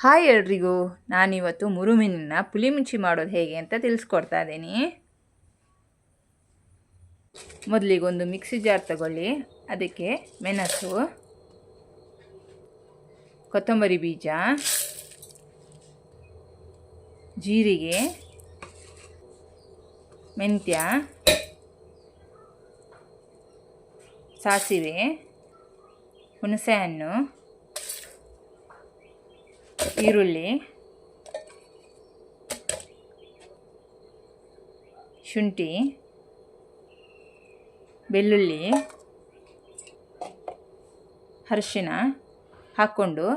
Hi ಎಲ್ರಿಗೂ, ನಾನಿವತ್ತು ಮುರುಮೀನನ್ನ ಪುಳಿ ಮುಂಚಿ ಮಾಡೋದು ಹೇಗೆ ಅಂತ ತಿಳಿಸ್ಕೊಡ್ತಾ ಇದ್ದೀನಿ. ಮೊದಲಿಗೆ ಒಂದು ಮಿಕ್ಸಿ ಜಾರ್ ತಗೊಳ್ಳಿ. ಅದಕ್ಕೆ ಮೆಣಸು, ಕೊತ್ತಂಬರಿ ಬೀಜ, ಜೀರಿಗೆ, ಮೆಂತ್ಯ, ಸಾಸಿವೆ, ಹುಣಸೆಹಣ್ಣು, ಈರುಳ್ಳಿ, ಶುಂಠಿ, ಬೆಳ್ಳುಳ್ಳಿ, ಅರಿಶಿನ ಹಾಕ್ಕೊಂಡು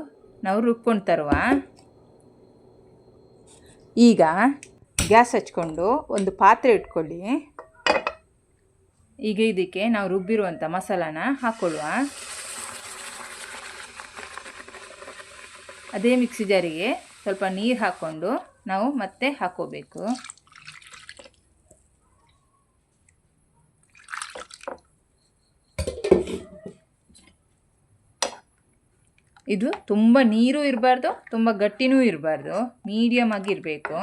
ನಾವು ರುಬ್ಕೊಂಡು ತರುವ. ಈಗ ಗ್ಯಾಸ್ ಹಚ್ಕೊಂಡು ಒಂದು ಪಾತ್ರೆ ಇಟ್ಕೊಳ್ಳಿ. ಈಗ ಇದಕ್ಕೆ ನಾವು ರುಬ್ಬಿರುವಂಥ ಮಸಾಲಾನ ಹಾಕ್ಕೊಳ್ಳುವ. ಅದೇ ಮಿಕ್ಸಿ ಜಾರಿಗೆ ಸ್ವಲ್ಪ ನೀರು ಹಾಕ್ಕೊಂಡು ನಾವು ಮತ್ತೆ ಹಾಕ್ಕೋಬೇಕು. ಇದು ತುಂಬ ನೀರು ಇರಬಾರ್ದು, ತುಂಬ ಗಟ್ಟಿನೂ ಇರಬಾರ್ದು, ಮೀಡಿಯಮ್ ಆಗಿರಬೇಕು.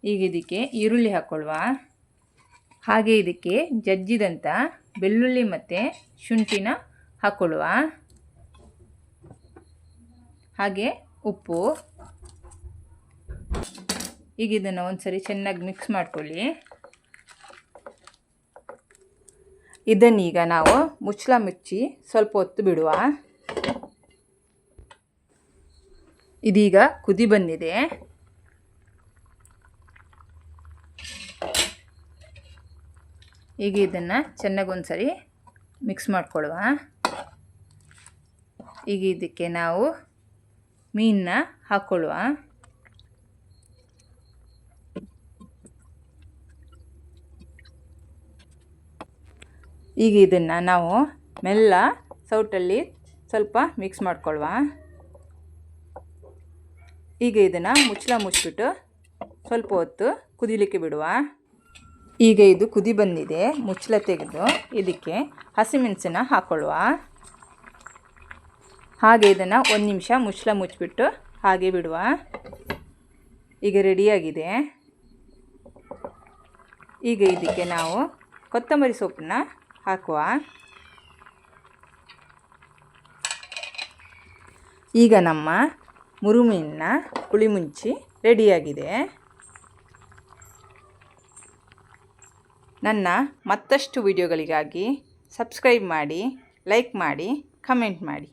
ಈಗ ಇದಕ್ಕೆ ಈರುಳ್ಳಿ ಹಾಕ್ಕೊಳ್ಳುವ. ಹಾಗೆ ಇದಕ್ಕೆ ಜಜ್ಜಿದಂಥ ಬೆಳ್ಳುಳ್ಳಿ ಮತ್ತು ಶುಂಠಿನ ಹಾಕ್ಕೊಳ್ಳುವ. ಹಾಗೆ ಉಪ್ಪು. ಈಗ ಇದನ್ನು ಒಂದ್ಸರಿ ಚೆನ್ನಾಗಿ ಮಿಕ್ಸ್ ಮಾಡ್ಕೊಳ್ಳಿ. ಇದನ್ನೀಗ ನಾವು ಮುಚ್ಚಳ ಮುಚ್ಚಿ ಸ್ವಲ್ಪ ಹೊತ್ತು ಬಿಡುವ. ಇದೀಗ ಕುದಿ ಬಂದಿದೆ. ಈಗ ಇದನ್ನು ಚೆನ್ನಾಗಿ ಒಂದ್ಸರಿ ಮಿಕ್ಸ್ ಮಾಡ್ಕೊಳ್ಳುವ. ಈಗ ಇದಕ್ಕೆ ನಾವು ಮೀನನ್ನ ಹಾಕ್ಕೊಳ್ಳುವ. ಈಗ ಇದನ್ನು ನಾವು ಮೆಲ್ಲ ಸೌಟಲ್ಲಿ ಸ್ವಲ್ಪ ಮಿಕ್ಸ್ ಮಾಡ್ಕೊಳ್ಳುವ. ಈಗ ಇದನ್ನು ಮುಚ್ಚಳ ಮುಚ್ಚಿಬಿಟ್ಟು ಸ್ವಲ್ಪ ಹೊತ್ತು ಕುದಿಲಿಕ್ಕೆ ಬಿಡುವ. ಈಗ ಇದು ಕುದಿ ಬಂದಿದೆ. ಮುಚ್ಚಳ ತೆಗೆದು ಇದಕ್ಕೆ ಹಸಿಮೆಣಸನ್ನ ಹಾಕ್ಕೊಳ್ಳುವ. ಹಾಗೆ ಇದನ್ನು 1 ನಿಮಿಷ ಮುಚ್ಚಳ ಮುಚ್ಚಿಬಿಟ್ಟು ಹಾಗೆ ಬಿಡುವ. ಈಗ ರೆಡಿಯಾಗಿದೆ. ಈಗ ಇದಕ್ಕೆ ನಾವು ಕೊತ್ತಂಬರಿ ಸೊಪ್ಪನ್ನ ಹಾಕುವ. ಈಗ ನಮ್ಮ ಮುರುಮೀನನ್ನ ಪುಳಿ ಮುಂಚಿ ರೆಡಿಯಾಗಿದೆ. ನನ್ನ ಮತ್ತಷ್ಟು ವಿಡಿಯೋಗಳಿಗಾಗಿ ಸಬ್ಸ್ಕ್ರೈಬ್ ಮಾಡಿ, ಲೈಕ್ ಮಾಡಿ, ಕಮೆಂಟ್ ಮಾಡಿ.